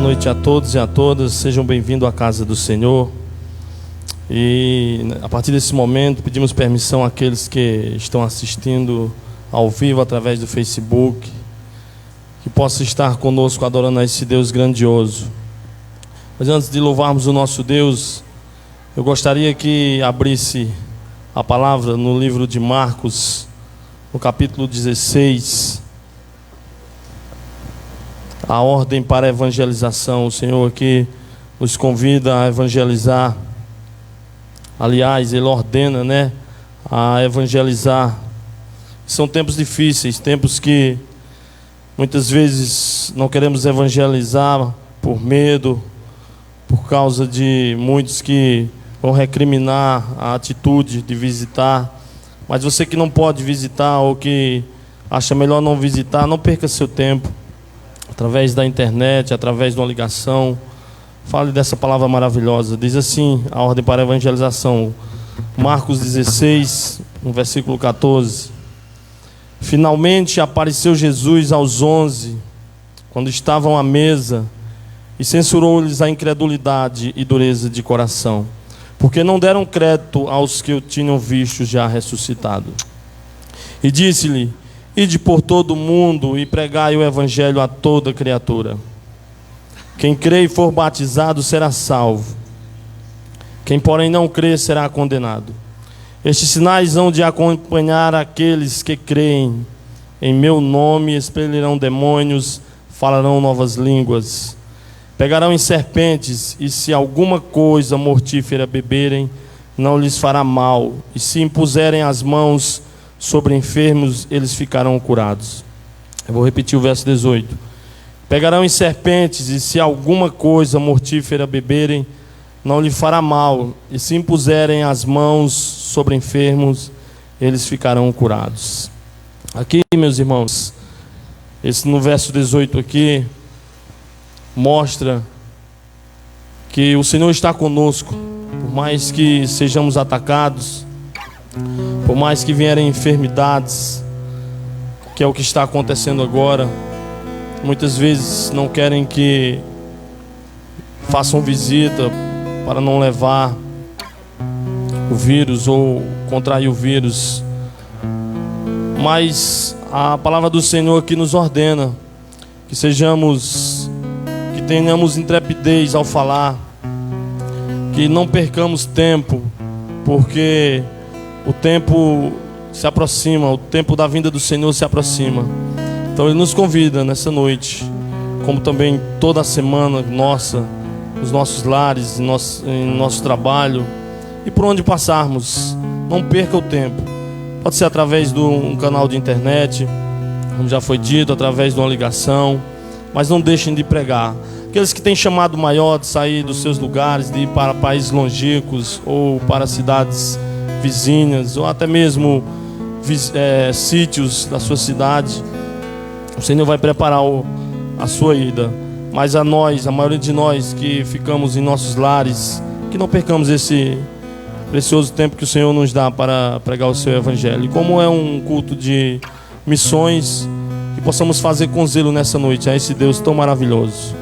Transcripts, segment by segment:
noite a todos e a todas, sejam bem-vindos à casa do Senhor. E a partir desse momento pedimos permissão àqueles que estão assistindo ao vivo através do Facebook, que possa estar conosco adorando a esse Deus grandioso. Mas antes de louvarmos o nosso Deus, eu gostaria que abrisse a palavra no livro de Marcos, no capítulo 16. A ordem para a evangelização. O Senhor aqui nos convida a evangelizar. Aliás, Ele ordena, a evangelizar. São tempos difíceis, tempos que muitas vezes não queremos evangelizar por medo, por causa de muitos que vão recriminar a atitude de visitar. Mas você que não pode visitar ou que acha melhor não visitar, não perca seu tempo. Através da internet, através de uma ligação, fale dessa palavra maravilhosa. Diz assim a ordem para a evangelização, Marcos 16, no versículo 14. Finalmente apareceu Jesus aos 11, quando estavam à mesa, e censurou-lhes a incredulidade e dureza de coração, porque não deram crédito aos que o tinham visto já ressuscitado. E disse-lhe: ide por todo o mundo e pregai o evangelho a toda criatura. Quem crê e for batizado será salvo. Quem, porém, não crê será condenado. Estes sinais hão de acompanhar aqueles que creem. Em meu nome expelirão demônios, falarão novas línguas, pegarão em serpentes, e se alguma coisa mortífera beberem, não lhes fará mal, e se impuserem as mãos sobre enfermos, eles ficarão curados. Eu vou repetir o verso 18. Pegarão em serpentes, e se alguma coisa mortífera beberem, não lhe fará mal, e se impuserem as mãos sobre enfermos, eles ficarão curados. Aqui, meus irmãos, no verso 18 aqui, mostra que o Senhor está conosco, por mais que sejamos atacados, por mais que vierem enfermidades, que é o que está acontecendo agora. Muitas vezes não querem que façam visita para não levar o vírus ou contrair o vírus. Mas a palavra do Senhor aqui nos ordena que tenhamos intrepidez ao falar, que não percamos tempo, porque o tempo se aproxima, o tempo da vinda do Senhor se aproxima. Então Ele nos convida nessa noite, como também toda a semana nossa, nos nossos lares, em nosso trabalho e por onde passarmos. Não perca o tempo. Pode ser através de um canal de internet, como já foi dito, através de uma ligação, mas não deixem de pregar. Aqueles que têm chamado maior de sair dos seus lugares, de ir para países longínquos ou para cidades vizinhas, ou até mesmo sítios da sua cidade, o Senhor vai preparar a sua ida. Mas a maioria de nós que ficamos em nossos lares, que não percamos esse precioso tempo que o Senhor nos dá para pregar o seu evangelho. E como é um culto de missões, que possamos fazer com zelo nessa noite a esse Deus tão maravilhoso.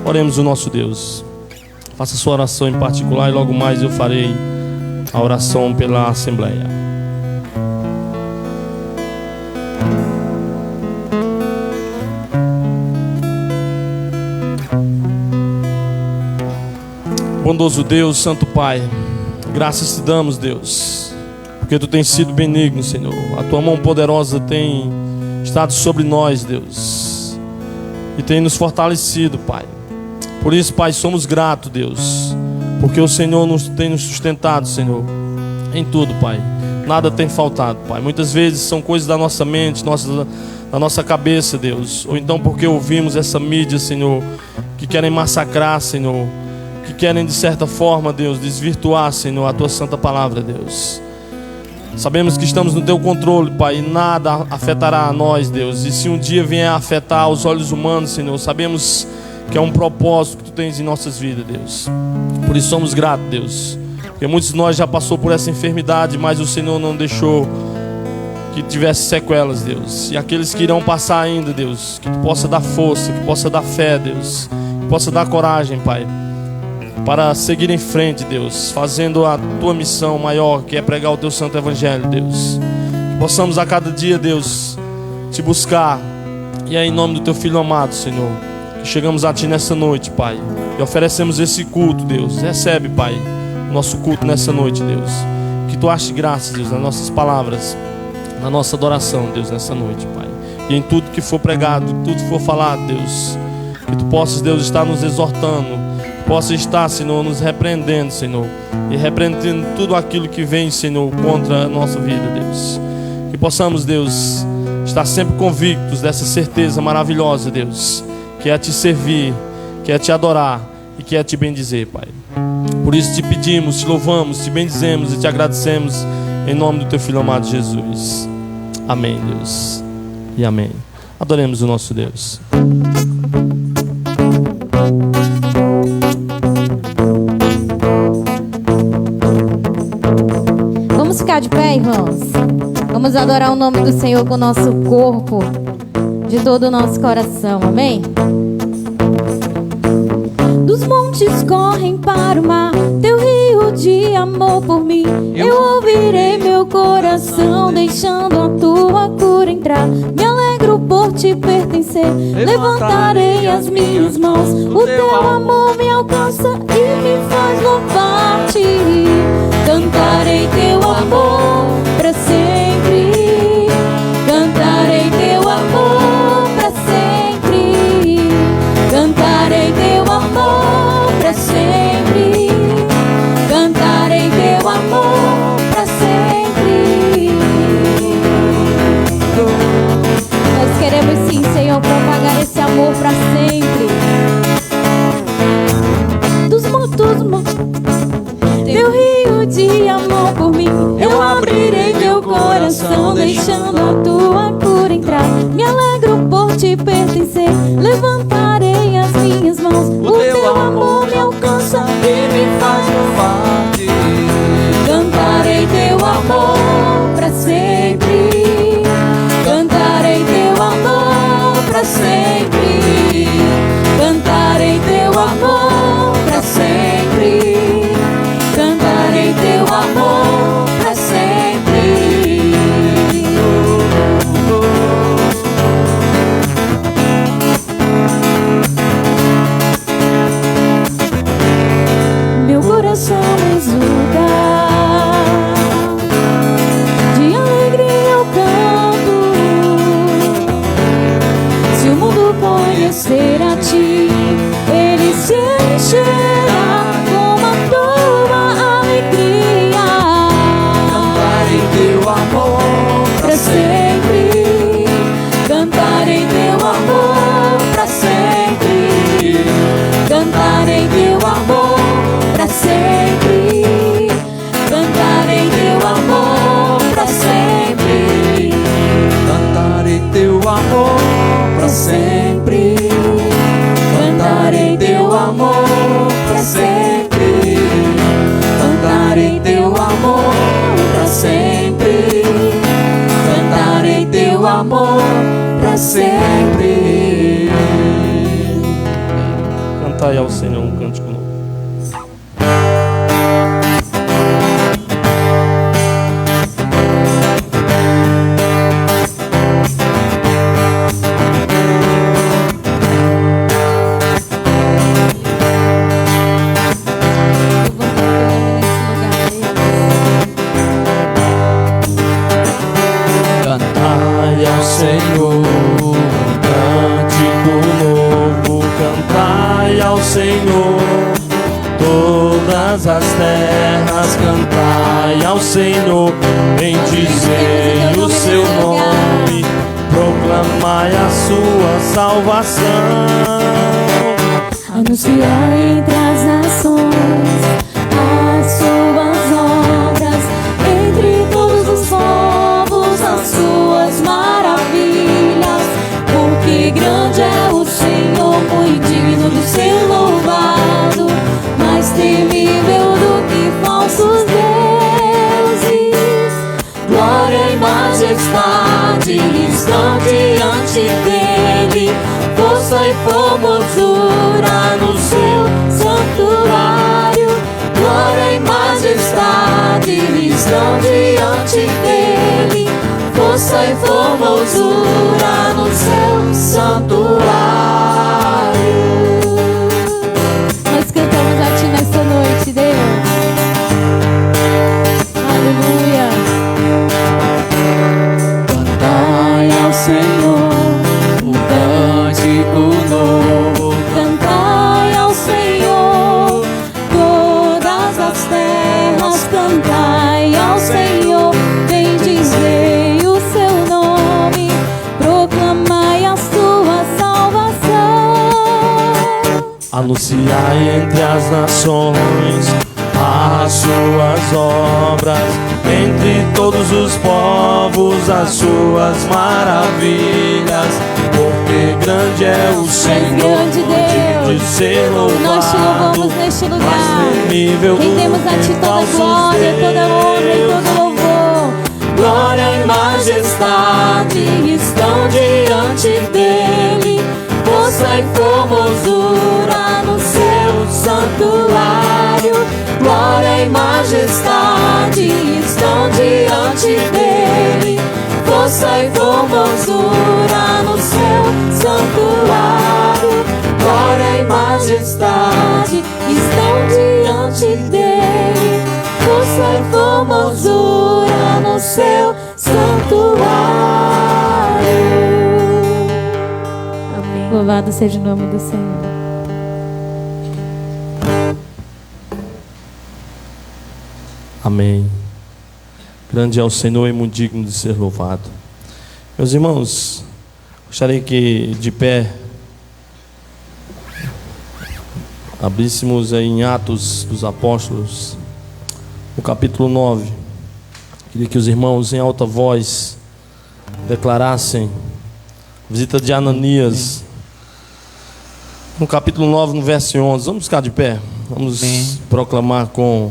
Oremos o nosso Deus. Faça sua oração em particular e logo mais eu farei a oração pela Assembleia. Bondoso Deus, Santo Pai, graças te damos, Deus, porque Tu tens sido benigno, Senhor. A Tua mão poderosa tem estado sobre nós, Deus, e tem nos fortalecido, Pai. Por isso, Pai, somos gratos, Deus, porque o Senhor tem nos sustentado, Senhor, em tudo, Pai. Nada tem faltado, Pai. Muitas vezes são coisas da nossa mente, da nossa cabeça, Deus, ou então porque ouvimos essa mídia, Senhor, que querem massacrar, Senhor, que querem de certa forma, Deus, desvirtuar, Senhor, a Tua santa palavra, Deus. Sabemos que estamos no Teu controle, Pai, e nada afetará a nós, Deus. E se um dia vier a afetar os olhos humanos, Senhor, sabemos que é um propósito que Tu tens em nossas vidas, Deus. Por isso somos gratos, Deus, porque muitos de nós já passou por essa enfermidade, mas o Senhor não deixou que tivesse sequelas, Deus. E aqueles que irão passar ainda, Deus, que Tu possa dar força, que possa dar fé, Deus, possa dar coragem, Pai, para seguir em frente, Deus, fazendo a tua missão maior, que é pregar o teu santo evangelho, Deus. Que possamos a cada dia, Deus, te buscar. E é em nome do teu Filho amado, Senhor, que chegamos a ti nessa noite, Pai, e oferecemos esse culto, Deus. Recebe, Pai, o nosso culto nessa noite, Deus. Que tu aches graças, Deus, nas nossas palavras, na nossa adoração, Deus, nessa noite, Pai. E em tudo que for pregado, tudo que for falado, Deus, que tu possas, Deus, estar nos exortando, possa estar, Senhor, nos repreendendo, Senhor, e repreendendo tudo aquilo que vem, Senhor, contra a nossa vida, Deus. Que possamos, Deus, estar sempre convictos dessa certeza maravilhosa, Deus, que é te servir, que é te adorar e que é te bendizer, Pai. Por isso te pedimos, te louvamos, te bendizemos e te agradecemos em nome do teu Filho amado Jesus. Amém, Deus, e amém. Adoremos o nosso Deus. Vamos ficar de pé, irmãos. Vamos adorar o nome do Senhor com o nosso corpo, de todo o nosso coração, amém? Dos montes correm para o mar, teu rio de amor por mim. Eu ouvirei meu coração, deixando a tua cura entrar. Me alegro por te pertencer, levantarei as minhas mãos. O teu amor me alcança e me faz louvar-te. Cantarei teu amor para sempre. Cantarei teu amor para sempre. Cantarei teu amor para sempre. Cantarei teu amor para sempre. Nós queremos sim, Senhor, propagar esse amor para sempre. Dos mortos, teu rio de amor por mim. Eu abrirei meu coração, deixando a tua cura entrar. Me alegro por te pertencer, levantarei as minhas mãos. O teu amor me alcança e me faz louvar-te. Cantarei teu amor para sempre. Cantarei teu amor para sempre. Cantarei teu amor para sempre. Cantarei teu amor para sempre. Meu coração exulta, de alegria eu canto. Se o mundo conhecer a ti, ele se encherá com a tua alegria. Cantarei teu amor para sempre. Cantarei teu amor para sempre. Cantarei teu amor para sempre. Cantarei teu amor para sempre. Cantarei teu amor para sempre. Cantarei teu amor para sempre. Cantarei teu amor para sempre. Cantarei teu amor para sempre. Cantai ao Senhor um cântico novo. Cantai ao Senhor um cântico novo. Cantai ao Senhor todas as terras. Cantai ao Senhor, bendizei o seu nome. Proclamai a sua salvação. Anunciar entre as nações as suas obras, entre todos os povos as suas maravilhas. Porque grande é o Senhor, muito digno de ser louvado, mais temível do que falsos deuses. Glória e majestade estão diante dele, força e formosura seu santuário. Glória e majestade estão diante dele, força e formosura no seu santuário. Nós cantamos a ti nesta noite, Deus. Aleluia. Cantai ao Senhor um cântico novo. Cantai ao Senhor todas as terras, cantai ao Senhor, bendizei o seu nome, proclamai a sua salvação. Anunciai entre as nações as suas obras, entre todos os povos as suas maravilhas, porque grande é o Senhor, grande Deus, de ser louvado. Nós te louvamos neste lugar, rendemos a ti toda glória, toda honra e todo louvor. Glória e majestade estão diante dele, força e formosura no seu santuário. Glória e majestade estão diante dele, força e formosura no seu santuário. Glória e majestade estão diante dele, força e formosura no seu santuário. Amém. Louvado seja o nome do Senhor. Amém. Grande é o Senhor e muito digno de ser louvado. Meus irmãos, gostaria que de pé abríssemos aí em Atos dos Apóstolos, no capítulo 9. Queria que os irmãos em alta voz declarassem a visita de Ananias, no capítulo 9, no verso 11. Vamos ficar de pé, vamos proclamar com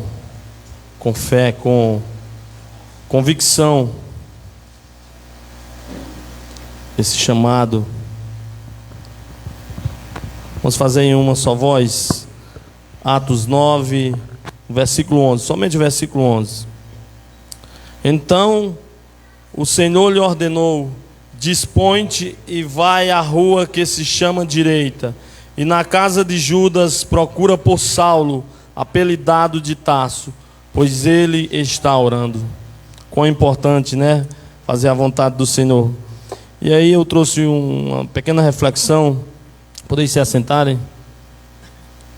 fé, com convicção esse chamado. Vamos fazer em uma só voz. Atos 9, versículo 11, somente o versículo 11. Então o Senhor lhe ordenou: dispõe-te e vai à rua que se chama Direita, e na casa de Judas procura por Saulo, apelidado de Tarso, pois ele está orando. Quão importante, né? Fazer a vontade do Senhor. E aí eu trouxe uma pequena reflexão. Podem se assentarem?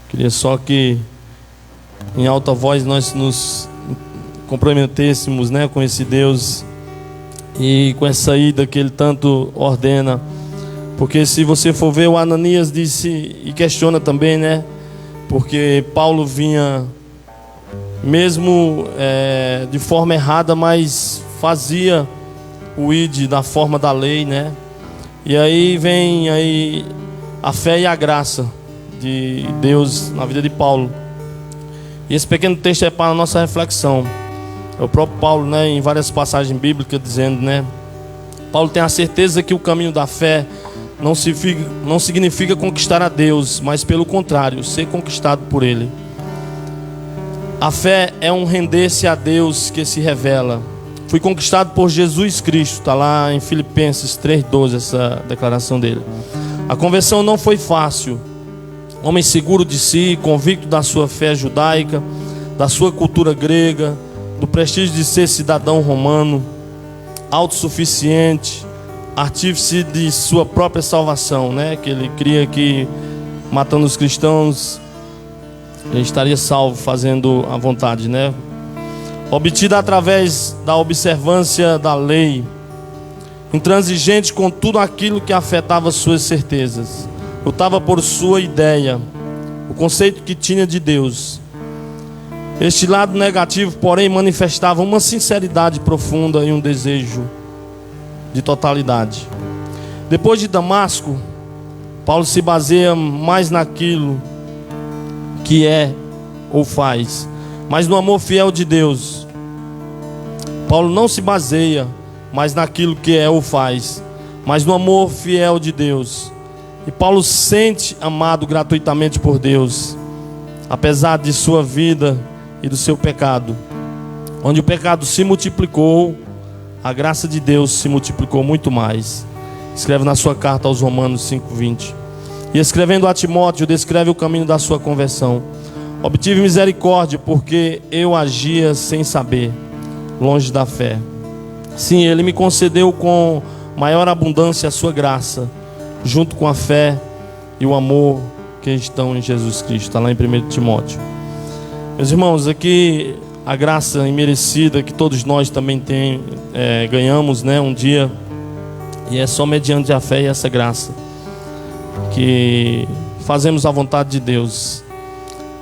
Queria só que em alta voz nós nos comprometêssemos, né, com esse Deus e com essa ida que Ele tanto ordena. Porque se você for ver, o Ananias disse e questiona também, né? Porque Paulo vinha mesmo de forma errada, mas fazia o id da forma da lei, né? E aí vem aí a fé e a graça de Deus na vida de Paulo. E esse pequeno texto é para a nossa reflexão. É o próprio Paulo, né, em várias passagens bíblicas dizendo, né? Paulo tem a certeza que o caminho da fé não significa conquistar a Deus, mas pelo contrário, ser conquistado por Ele. A fé é um render-se a Deus que se revela. Fui conquistado por Jesus Cristo. Está lá em Filipenses 3,12 essa declaração dele. A conversão não foi fácil. Homem seguro de si, convicto da sua fé judaica, da sua cultura grega, do prestígio de ser cidadão romano, autossuficiente, artífice de sua própria salvação, né? Que ele cria que matando os cristãos ele estaria salvo fazendo a vontade, né? Obtida através da observância da lei, intransigente com tudo aquilo que afetava suas certezas, lutava por sua ideia, o conceito que tinha de Deus. Este lado negativo, porém, manifestava uma sinceridade profunda e um desejo de totalidade. Depois de Damasco, Paulo se baseia mais naquilo que é ou faz, mas no amor fiel de Deus. Paulo não se baseia mais naquilo que é ou faz, mas no amor fiel de Deus. E Paulo sente amado gratuitamente por Deus, apesar de sua vida e do seu pecado. Onde o pecado se multiplicou, a graça de Deus se multiplicou muito mais. Escreve na sua carta aos Romanos 5:20. E escrevendo a Timóteo, descreve o caminho da sua conversão. Obtive misericórdia, porque eu agia sem saber, longe da fé. Sim, Ele me concedeu com maior abundância a sua graça, junto com a fé e o amor que estão em Jesus Cristo. Está lá em 1 Timóteo. Meus irmãos, aqui a graça imerecida que todos nós também ganhamos, né, um dia. E é só mediante a fé e essa graça que fazemos a vontade de Deus.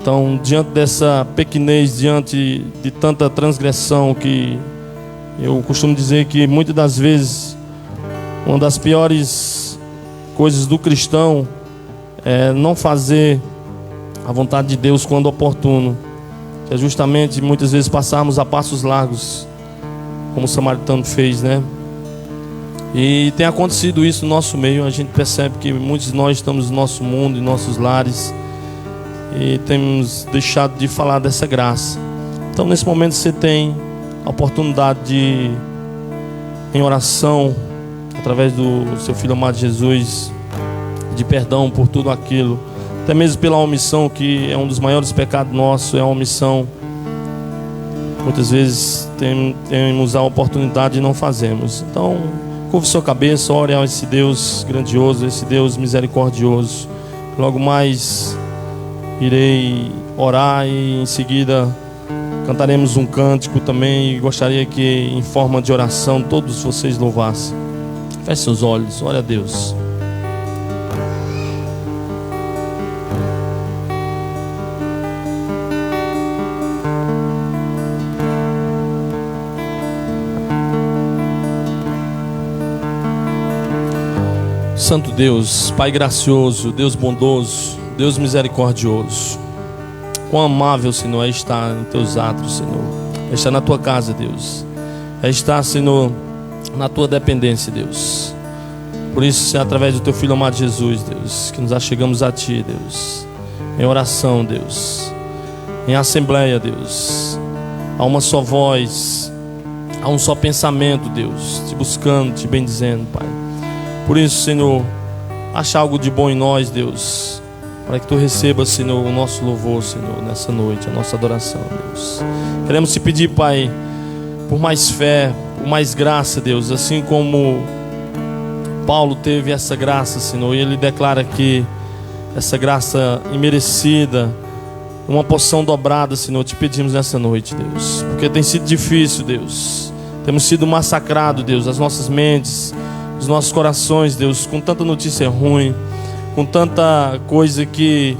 Então, diante dessa pequenez, diante de tanta transgressão, que eu costumo dizer que muitas das vezes uma das piores coisas do cristão é não fazer a vontade de Deus quando oportuno, que é justamente muitas vezes passarmos a passos largos, como o samaritano fez, né? E tem acontecido isso no nosso meio. A gente percebe que muitos de nós estamos no nosso mundo, em nossos lares, e temos deixado de falar dessa graça. Então, nesse momento, você tem a oportunidade de, em oração, através do seu Filho amado Jesus, de perdão por tudo aquilo, até mesmo pela omissão, que é um dos maiores pecados nossos, é a omissão. Muitas vezes temos a oportunidade e não fazemos. Então, curve sua cabeça, ore a esse Deus grandioso, esse Deus misericordioso. Logo mais irei orar e em seguida cantaremos um cântico também. E gostaria que, em forma de oração, todos vocês louvassem. Feche seus olhos, ore a Deus. Santo Deus, Pai gracioso, Deus bondoso, Deus misericordioso, quão amável, Senhor, é estar em Teus atos, Senhor, é estar na Tua casa, Deus, é estar, Senhor, na Tua dependência, Deus. Por isso, é através do Teu Filho amado Jesus, Deus, que nos achegamos a Ti, Deus, em oração, Deus, em assembleia, Deus, a uma só voz, a um só pensamento, Deus, Te buscando, Te bendizendo, Pai. Por isso, Senhor, acha algo de bom em nós, Deus, para que Tu recebas, Senhor, o nosso louvor, Senhor, nessa noite, a nossa adoração, Deus. Queremos Te pedir, Pai, por mais fé, por mais graça, Deus, assim como Paulo teve essa graça, Senhor, e ele declara que essa graça imerecida, uma porção dobrada, Senhor, Te pedimos nessa noite, Deus, porque tem sido difícil, Deus, temos sido massacrados, Deus, as nossas mentes, os nossos corações, Deus, com tanta notícia ruim, com tanta coisa que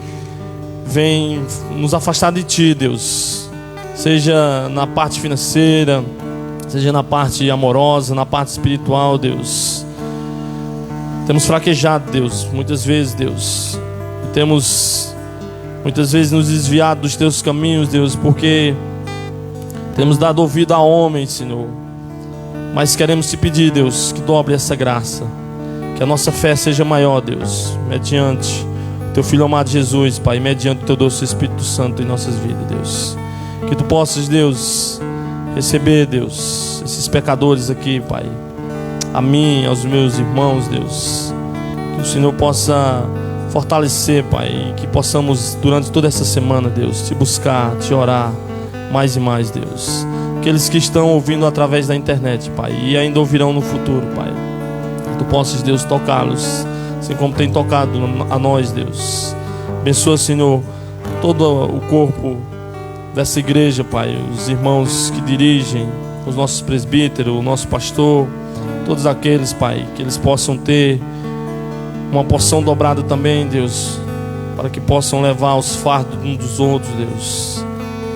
vem nos afastar de Ti, Deus, seja na parte financeira, seja na parte amorosa, na parte espiritual, Deus. Temos fraquejado, Deus, muitas vezes, Deus, e temos muitas vezes nos desviado dos Teus caminhos, Deus, porque temos dado ouvido a homens, Senhor. Mas queremos Te pedir, Deus, que dobre essa graça, que a nossa fé seja maior, Deus, mediante o Teu Filho amado Jesus, Pai, mediante o Teu doce Espírito Santo em nossas vidas, Deus. Que Tu possas, Deus, receber, Deus, esses pecadores aqui, Pai, a mim, aos meus irmãos, Deus. Que o Senhor possa fortalecer, Pai, e que possamos, durante toda essa semana, Deus, Te buscar, Te orar mais e mais, Deus. Aqueles que estão ouvindo através da internet, Pai, e ainda ouvirão no futuro, Pai, que Tu possas, Deus, tocá-los, assim como tem tocado a nós, Deus. Abençoa, Senhor, todo o corpo dessa igreja, Pai, os irmãos que dirigem, os nossos presbíteros, o nosso pastor, todos aqueles, Pai, que eles possam ter uma porção dobrada também, Deus, para que possam levar os fardos uns dos outros, Deus.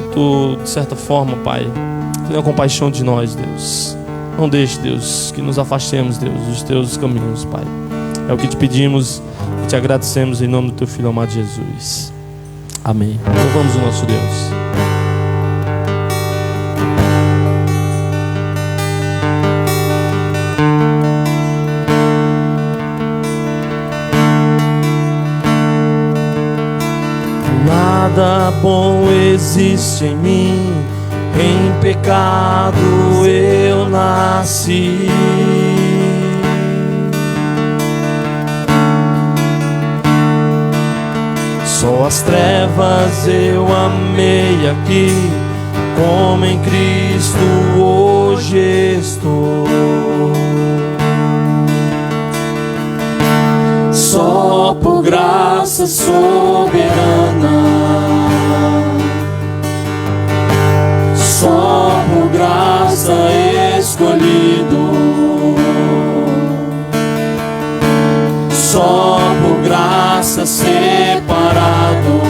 E Tu, de certa forma, Pai, tenha compaixão de nós, Deus. Não deixe, Deus, que nos afastemos, Deus, dos Teus caminhos, Pai. É o que Te pedimos e Te agradecemos em nome do Teu Filho amado Jesus. Amém. Louvamos o nosso Deus. nada bom existe em mim, em pecado eu nasci. Só as trevas eu amei aqui, como em Cristo hoje estou. Só por graça soberana, só por graça escolhido, só por graça separado,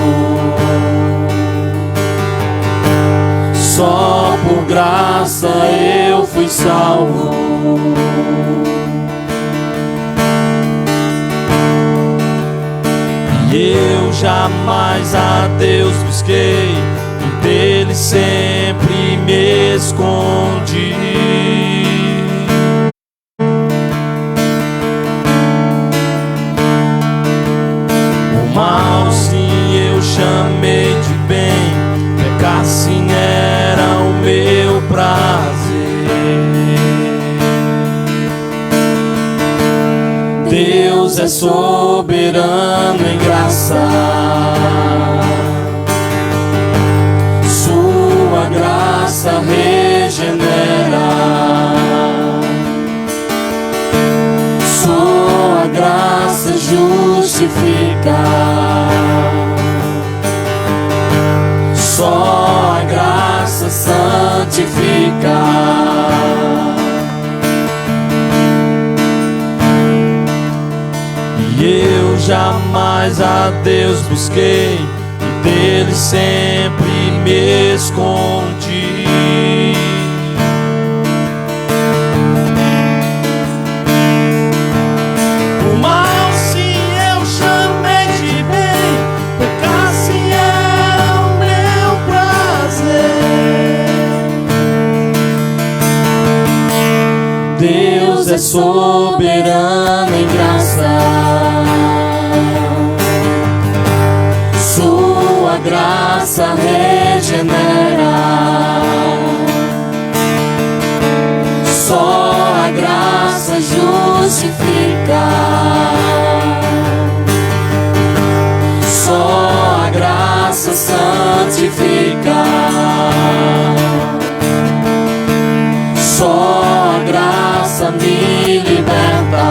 só por graça eu fui salvo. E eu jamais a Deus busquei, e dele sempre me escondi. O mal sim eu chamei de bem, pecar sim era o meu prazer. Deus é soberano em graça, sua graça regenera, sua graça justifica, só a graça santifica. E eu jamais a Deus busquei, e dele sempre me escondi. O mal sim eu chamei de bem, pecar sim era o meu prazer. Deus é soberano em graça, sua graça regenera, só a graça justifica, só a graça santifica, só a graça me liberta,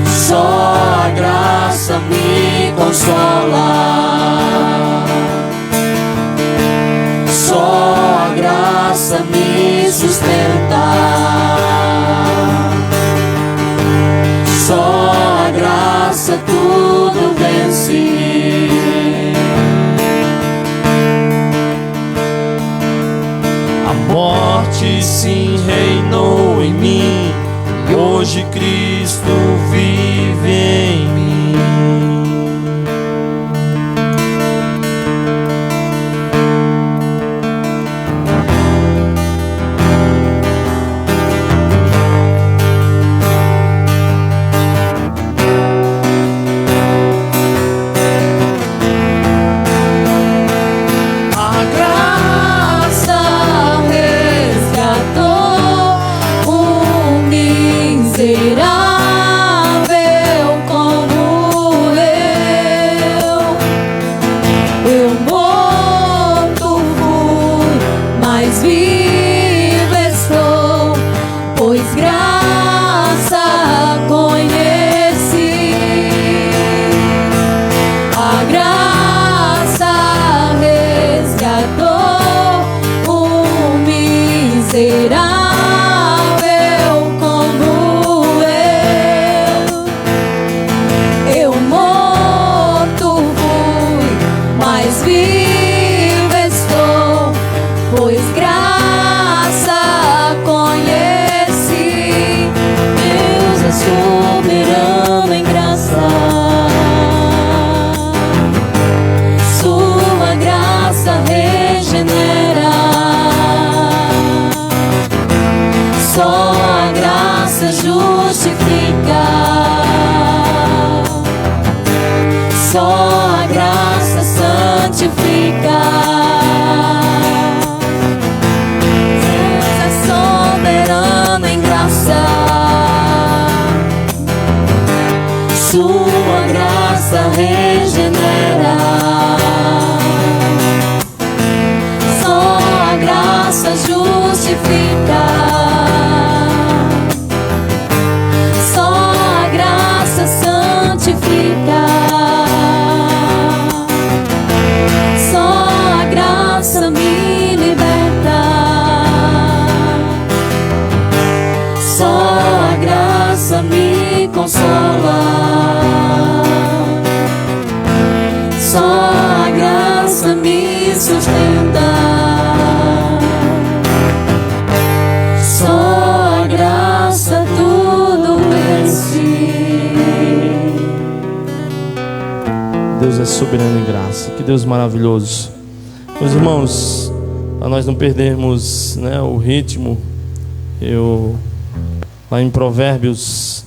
só a graça me consola, só a graça me sustenta, só a graça tudo vence. A morte sim reinou em mim, e hoje Cristo vive em mim. Só consola. Só a graça me sustenta. Só a graça tudo vence. Deus é soberano em graça. Que Deus maravilhoso. Meus irmãos, para nós não perdermos, né, o ritmo, lá em Provérbios,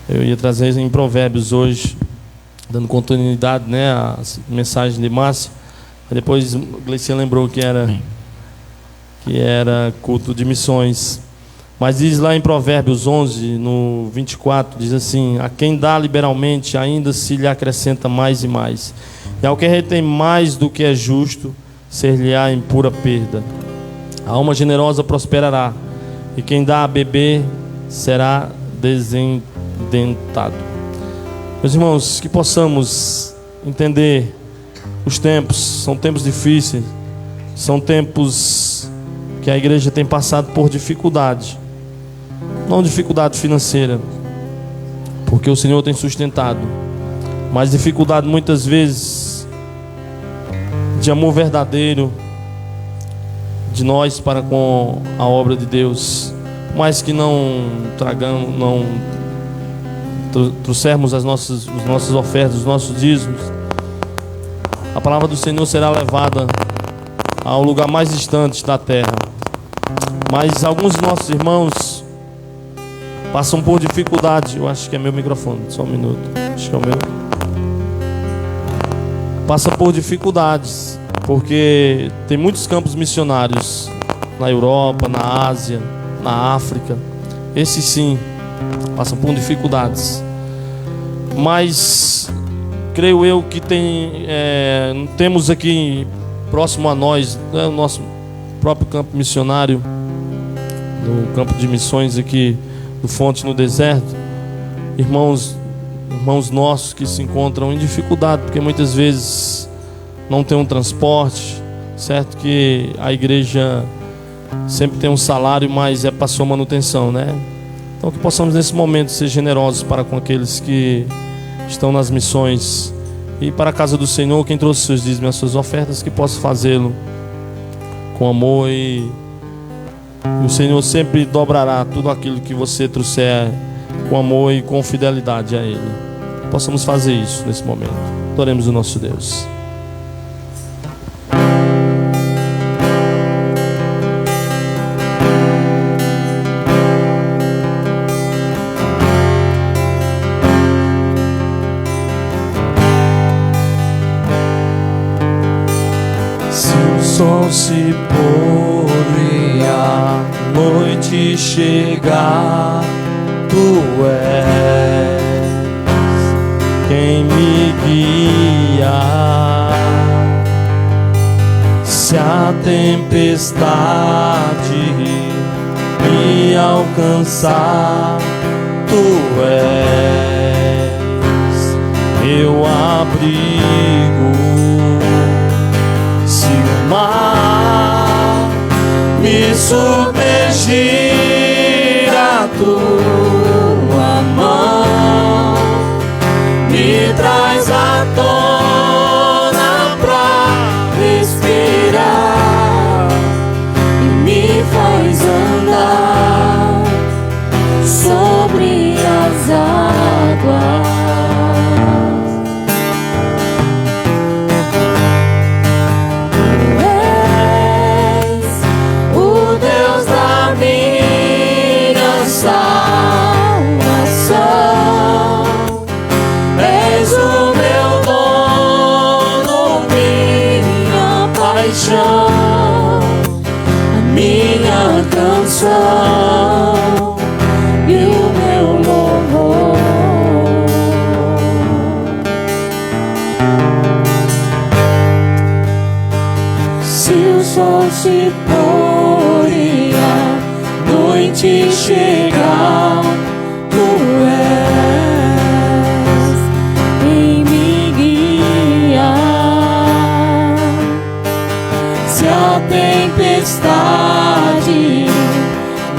eu ia trazer em Provérbios hoje, dando continuidade, né, à mensagem de Márcia. Depois o Gleicinha lembrou que era culto de missões. Mas diz lá em Provérbios 11, no 24, diz assim: a quem dá liberalmente ainda se lhe acrescenta mais e mais, e ao que retém mais do que é justo, ser-lhe-á em pura perda. A alma generosa prosperará, e quem dá a beber será desendentado. Meus irmãos, que possamos entender os tempos. São tempos difíceis, são tempos que a igreja tem passado por dificuldade. Não dificuldade financeira, porque o Senhor tem sustentado, mas dificuldade muitas vezes de amor verdadeiro de nós para com a obra de Deus. Mas que não trouxermos as nossas ofertas, os nossos dízimos, a palavra do Senhor será levada ao lugar mais distante da terra. Mas alguns de nossos irmãos passam por dificuldade. Eu acho que é meu microfone, só um minuto. Acho que é o meu. Passa por dificuldades, porque tem muitos campos missionários na Europa, na Ásia, na África. Esses sim passam por dificuldades. Mas creio eu que temos aqui próximo a nós, né, o nosso próprio campo missionário, no campo de missões aqui do Fonte no Deserto, irmãos nossos que se encontram em dificuldade, porque muitas vezes não tem um transporte, certo? Que a igreja sempre tem um salário, mas é para sua manutenção, né? Então que possamos nesse momento ser generosos para com aqueles que estão nas missões, e para a casa do Senhor, quem trouxe seus dízimos e as suas ofertas, que possa fazê-lo com amor, e o Senhor sempre dobrará tudo aquilo que você trouxer com amor e com fidelidade a Ele. Possamos fazer isso nesse momento. Adoremos o nosso Deus. Se o sol se pôr e a noite chegar, Tu és quem me guia. Se a tempestade me alcançar, Tu és meu abrigo. Se o mar me submergir, a Tua mão me traz à tona pra respirar e me faz andar sobre as águas. A minha canção e o meu louvor. Se o sol se pôr e a noite chegar, Tu és quem me guia. Se a tempestade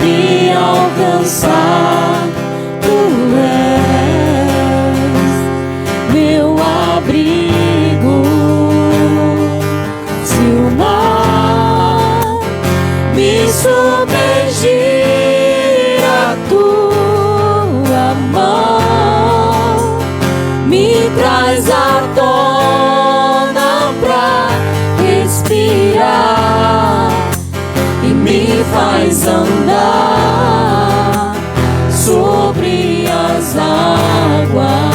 me alcançar, Tu faz andar sobre as águas.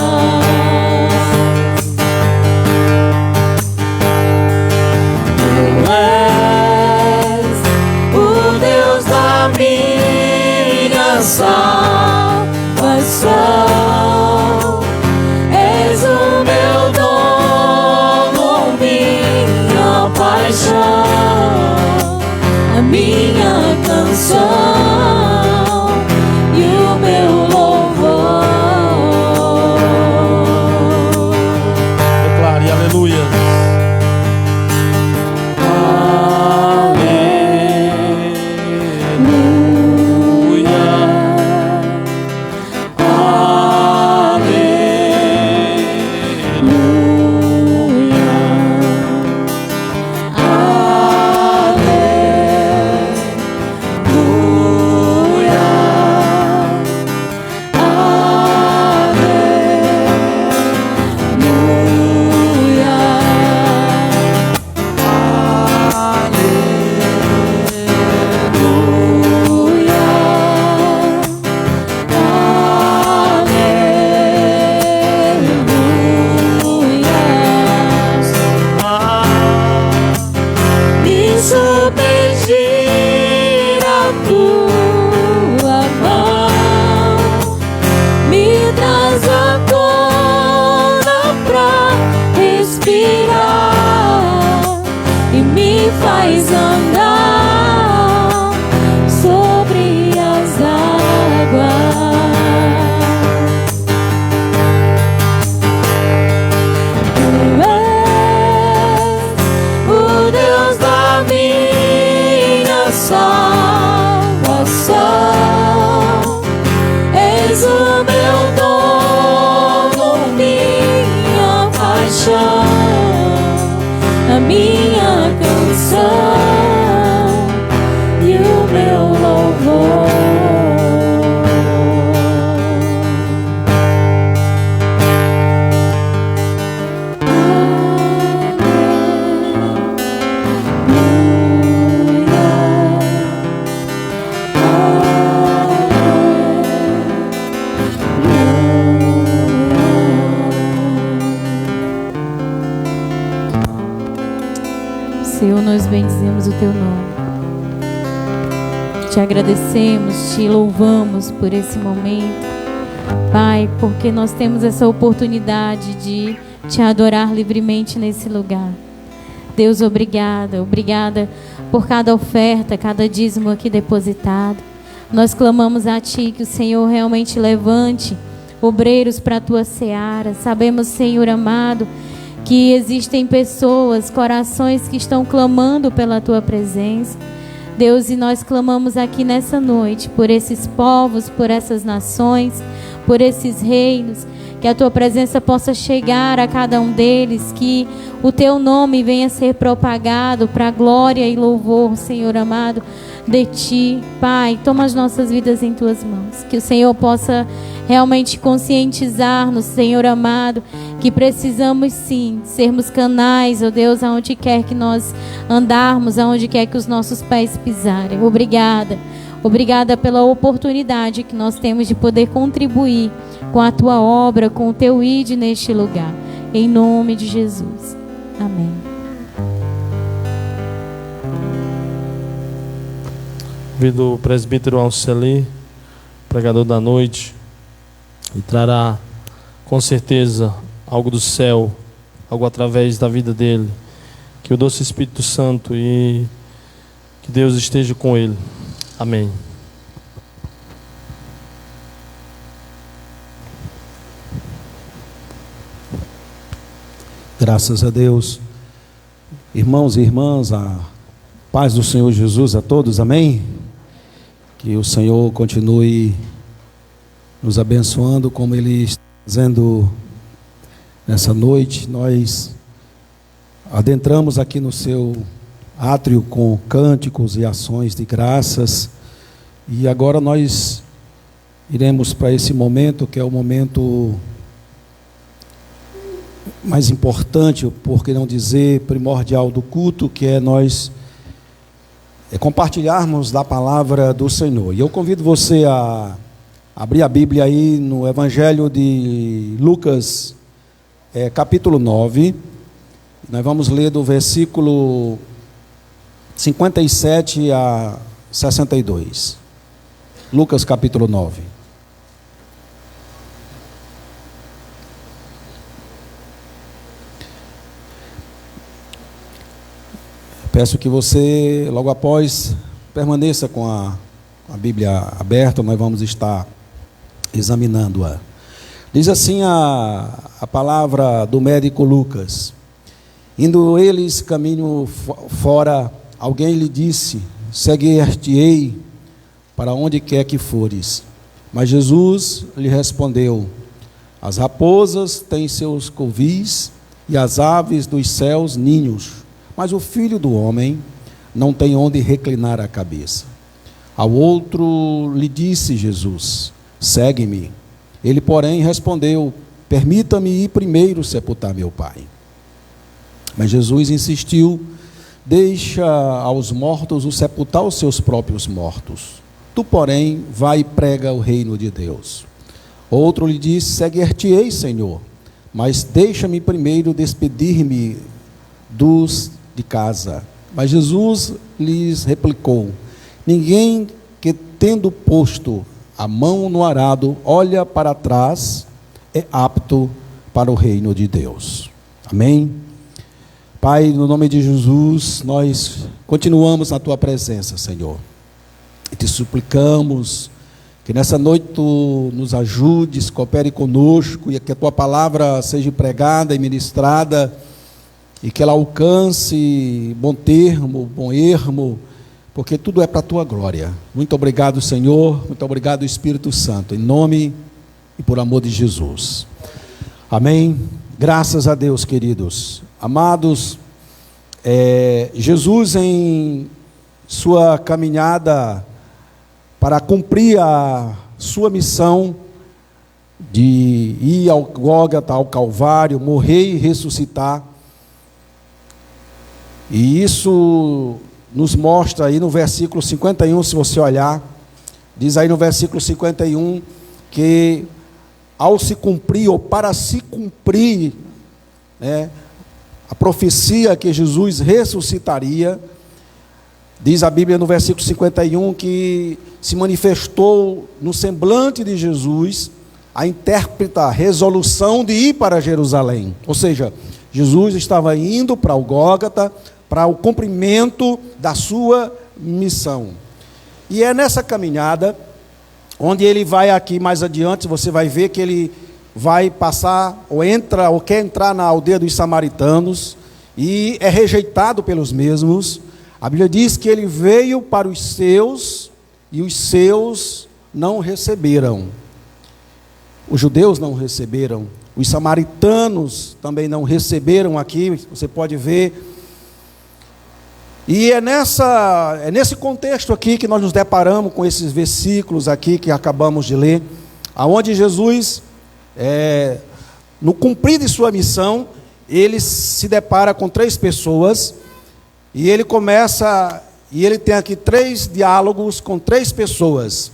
Tu és o Deus da minha salvação, és o meu dono, minha paixão, a minha canção e o meu louvor. Declare aleluia. A minha canção e o meu louvor. Senhor, nós bendizemos o Teu nome. Te agradecemos, Te louvamos por esse momento, Pai, porque nós temos essa oportunidade de Te adorar livremente nesse lugar. Deus, obrigada, obrigada por cada oferta, cada dízimo aqui depositado. Nós clamamos a Ti que o Senhor realmente levante obreiros para a Tua seara. Sabemos, Senhor amado, que existem pessoas, corações que estão clamando pela Tua presença. Deus, e nós clamamos aqui nessa noite por esses povos, por essas nações, por esses reinos, que a Tua presença possa chegar a cada um deles, que o Teu nome venha ser propagado para a glória e louvor, Senhor amado, de Ti. Pai, toma as nossas vidas em Tuas mãos, que o Senhor possa realmente conscientizar-nos, Senhor amado, que precisamos sim sermos canais, ó Deus, aonde quer que nós andarmos, aonde quer que os nossos pés pisarem. Obrigada, obrigada pela oportunidade que nós temos de poder contribuir com a Tua obra, com o Teu ID neste lugar, em nome de Jesus, amém. Convido o presbítero Alceli, pregador da noite, e trará com certeza algo do céu, algo através da vida dele. Que o doce Espírito Santo e que Deus esteja com ele. Amém. Graças a Deus. Irmãos e irmãs, a paz do Senhor Jesus a todos, amém? Que o Senhor continue nos abençoando como Ele está fazendo nessa noite. Nós adentramos aqui no seu átrio com cânticos e ações de graças, e agora nós iremos para esse momento que é o momento mais importante, por que não dizer primordial do culto, que é nós compartilharmos da palavra do Senhor. E eu convido você a abrir a Bíblia aí no Evangelho de Lucas, capítulo 9. Nós vamos ler do versículo 57 a 62. Lucas capítulo 9. Peço que você, logo após, permaneça com a Bíblia aberta, nós vamos estar examinando-a. Diz assim a palavra do médico Lucas: indo eles caminho fora, alguém lhe disse: seguir-te-ei para onde quer que fores. Mas Jesus lhe respondeu: as raposas têm seus covis e as aves dos céus ninhos, mas o Filho do Homem não tem onde reclinar a cabeça. Ao outro lhe disse Jesus: segue-me. Ele, porém, respondeu: permita-me ir primeiro sepultar meu pai. Mas Jesus insistiu: deixa aos mortos o sepultar os seus próprios mortos. Tu, porém, vai e prega o reino de Deus. Outro lhe disse: seguir-te-ei, Senhor, mas deixa-me primeiro despedir-me dos de casa. Mas Jesus lhes replicou: ninguém que, tendo posto a mão no arado, olha para trás, é apto para o reino de Deus. Amém? Pai, no nome de Jesus, nós continuamos na Tua presença, Senhor. E te suplicamos que nessa noite Tu nos ajudes, coopere conosco, e que a Tua palavra seja pregada e ministrada, e que ela alcance bom termo, bom ermo, porque tudo é para a Tua glória. Muito obrigado, Senhor, muito obrigado, Espírito Santo, em nome e por amor de Jesus. Amém? Graças a Deus, queridos. Amados, Jesus, em sua caminhada para cumprir a sua missão de ir ao Gólgota, ao Calvário, morrer e ressuscitar, e isso nos mostra aí no versículo 51, se você olhar, diz aí no versículo 51, que ao se cumprir, ou para se cumprir, a profecia que Jesus ressuscitaria, diz a Bíblia no versículo 51, que se manifestou no semblante de Jesus a intérpreta resolução de ir para Jerusalém. Ou seja, Jesus estava indo para o Gólgota, para o cumprimento da sua missão. E é nessa caminhada, onde ele vai aqui mais adiante, você vai ver que ele vai passar, ou quer entrar na aldeia dos samaritanos, e é rejeitado pelos mesmos. A Bíblia diz que ele veio para os seus, e os seus não receberam. Os judeus não receberam, os samaritanos também não receberam aqui, você pode ver. E é nesse contexto aqui que nós nos deparamos com esses versículos aqui que acabamos de ler, aonde Jesus, no cumprir de sua missão, ele se depara com 3 pessoas, e ele tem aqui 3 diálogos com 3 pessoas.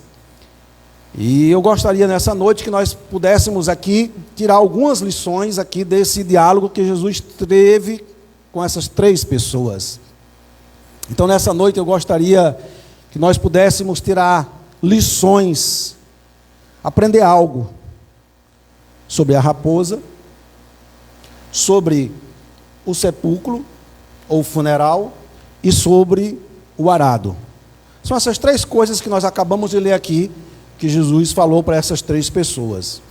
E eu gostaria nessa noite que nós pudéssemos aqui tirar algumas lições aqui desse diálogo que Jesus teve com essas 3 pessoas. Então nessa noite eu gostaria que nós pudéssemos tirar lições, aprender algo sobre a raposa, sobre o sepulcro ou funeral e sobre o arado. São essas 3 coisas que nós acabamos de ler aqui, que Jesus falou para essas 3 pessoas.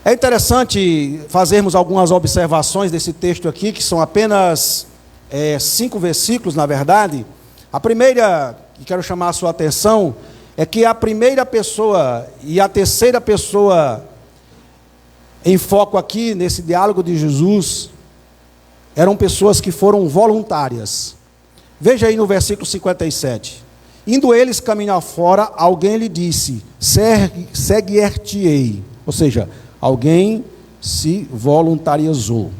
É interessante fazermos algumas observações desse texto aqui, que são apenas 5 versículos, na verdade. A primeira que quero chamar a sua atenção é que a primeira pessoa e a terceira pessoa em foco aqui, nesse diálogo de Jesus, eram pessoas que foram voluntárias. Veja aí no versículo 57. Indo eles caminhar fora, alguém lhe disse: seguir-te-ei. Ou seja, alguém se voluntariizou.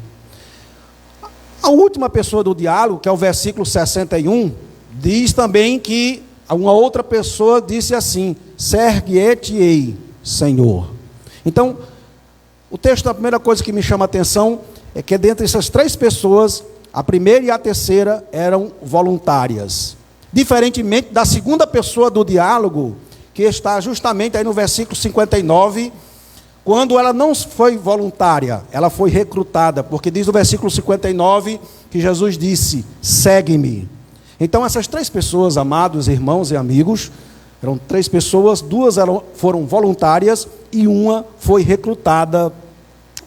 A última pessoa do diálogo, que é o versículo 61, diz também que uma outra pessoa disse assim: Ser-te-ei, Senhor. Então, o texto, a primeira coisa que me chama a atenção é que dentre essas três pessoas, a primeira e a terceira eram voluntárias. Diferentemente da segunda pessoa do diálogo, que está justamente aí no versículo 59, quando ela não foi voluntária, ela foi recrutada, porque diz no versículo 59 que Jesus disse: segue-me. Então essas três pessoas, amados irmãos e amigos, eram três pessoas, duas foram voluntárias e uma foi recrutada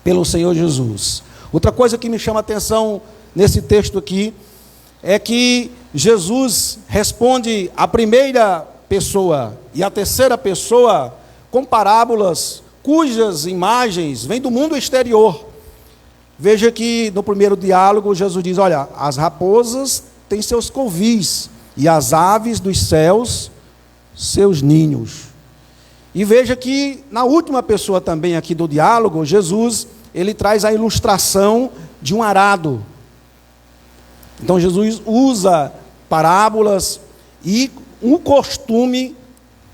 pelo Senhor Jesus. Outra coisa que me chama a atenção nesse texto aqui é que Jesus responde a primeira pessoa e a terceira pessoa com parábolas cujas imagens vêm do mundo exterior. Veja que no primeiro diálogo Jesus diz: olha, as raposas têm seus covis e as aves dos céus seus ninhos. E veja que na última pessoa também aqui do diálogo, Jesus, ele traz a ilustração de um arado. Então Jesus usa parábolas e um costume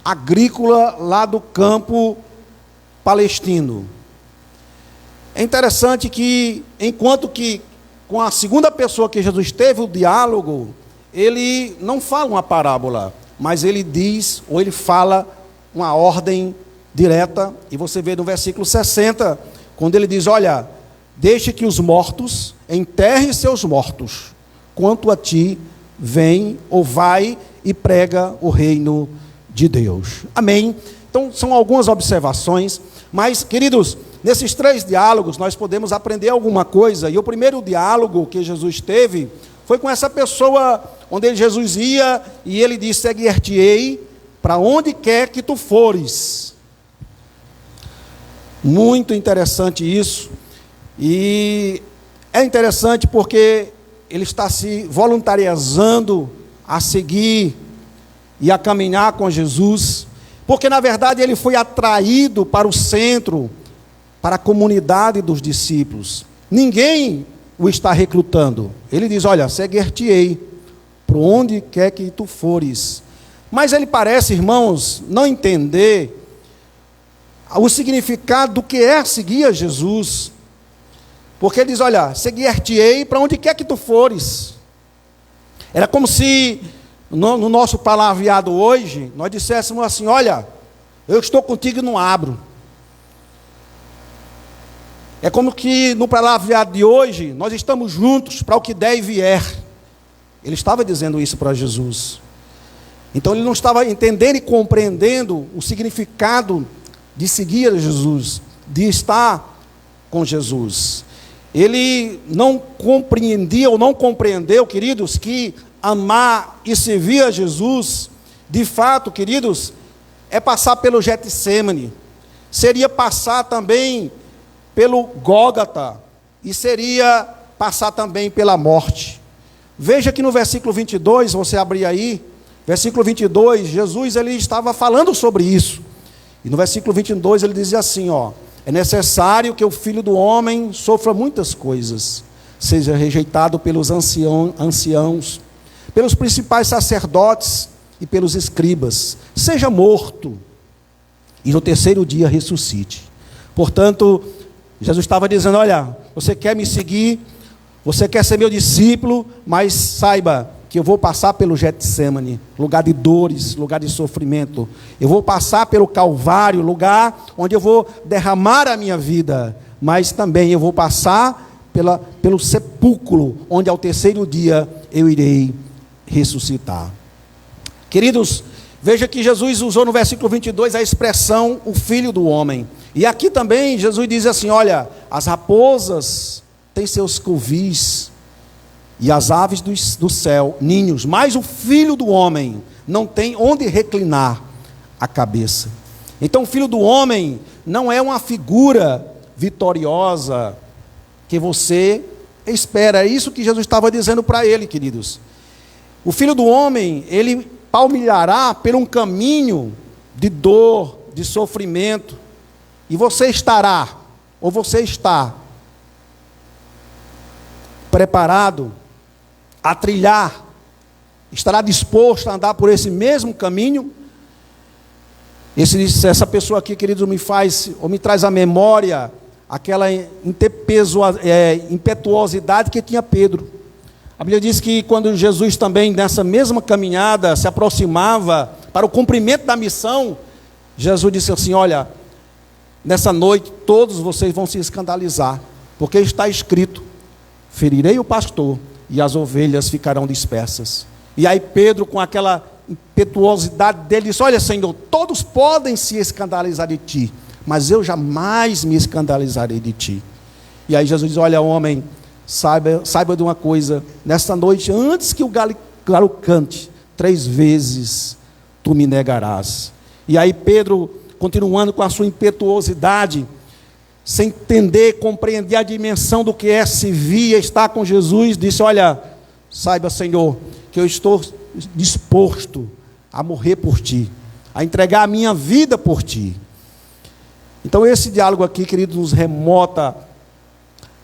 agrícola lá do campo palestino. É interessante que, enquanto que com a segunda pessoa que Jesus teve o diálogo, ele não fala uma parábola, mas ele diz, ou ele fala uma ordem direta, e você vê no versículo 60, quando ele diz: olha, deixe que os mortos enterrem seus mortos, quanto a ti, vem ou vai e prega o reino de Deus. Amém? Então, são algumas observações, mas, queridos, nesses três diálogos nós podemos aprender alguma coisa, e o primeiro diálogo que Jesus teve foi com essa pessoa, onde Jesus ia, e ele disse: seguir-te-ei para onde quer que tu fores. Muito interessante isso, e é interessante porque ele está se voluntariando a seguir e a caminhar com Jesus, porque na verdade ele foi atraído para o centro, para a comunidade dos discípulos. Ninguém o está recrutando. Ele diz: olha, seguir-te-ei por onde quer que tu fores. Mas ele parece, irmãos, não entender o significado do que é seguir a Jesus. Porque ele diz: olha, seguir-te-ei para onde quer que tu fores. Era como se, no nosso palavreado hoje, nós disséssemos assim: olha, eu estou contigo e não abro. É como que no palavreado de hoje, nós estamos juntos para o que der e vier. Ele estava dizendo isso para Jesus. Então ele não estava entendendo e compreendendo o significado de seguir a Jesus, de estar com Jesus. Ele não compreendia ou não compreendeu, queridos, que amar e servir a Jesus, de fato, queridos, é passar pelo Getsêmani, seria passar também pelo Gólgota, e seria passar também pela morte. Veja que no versículo 22, você abrir aí, versículo 22, Jesus ele estava falando sobre isso. E no versículo 22 ele dizia assim, ó: é necessário que o Filho do Homem sofra muitas coisas, seja rejeitado pelos anciãos, pelos principais sacerdotes e pelos escribas, seja morto, e no terceiro dia ressuscite. Portanto, Jesus estava dizendo: olha, você quer me seguir, você quer ser meu discípulo, mas saiba que eu vou passar pelo Getsêmani, lugar de dores, lugar de sofrimento. Eu vou passar pelo Calvário, lugar onde eu vou derramar a minha vida, mas também eu vou passar pelo sepulcro, onde ao terceiro dia eu irei ressuscitar. Queridos, veja que Jesus usou no versículo 22 a expressão o Filho do Homem. E aqui também Jesus diz assim: olha, as raposas têm seus covis e as aves do céu ninhos, mas o Filho do Homem não tem onde reclinar a cabeça. Então o Filho do Homem não é uma figura vitoriosa que você espera. É isso que Jesus estava dizendo para ele, queridos. O Filho do Homem, ele palmilhará por um caminho de dor, de sofrimento, e você estará, ou você está preparado a trilhar estará disposto a andar por esse mesmo caminho? Essa pessoa aqui, queridos, me traz à memória aquela impetuosidade que tinha Pedro. A Bíblia diz que quando Jesus também, nessa mesma caminhada, se aproximava para o cumprimento da missão, Jesus disse assim: olha, nessa noite todos vocês vão se escandalizar, porque está escrito: ferirei o pastor e as ovelhas ficarão dispersas. E aí Pedro, com aquela impetuosidade dele, disse: olha, Senhor, todos podem se escandalizar de ti, mas eu jamais me escandalizarei de ti. E aí Jesus diz: olha, homem, saiba de uma coisa, nesta noite, antes que o galo cante, 3 vezes tu me negarás. E aí Pedro, continuando com a sua impetuosidade, sem entender, compreender a dimensão do que é servir, estar com Jesus, disse: olha, saiba, Senhor, que eu estou disposto a morrer por ti, a entregar a minha vida por ti. Então esse diálogo aqui, queridos, nos remota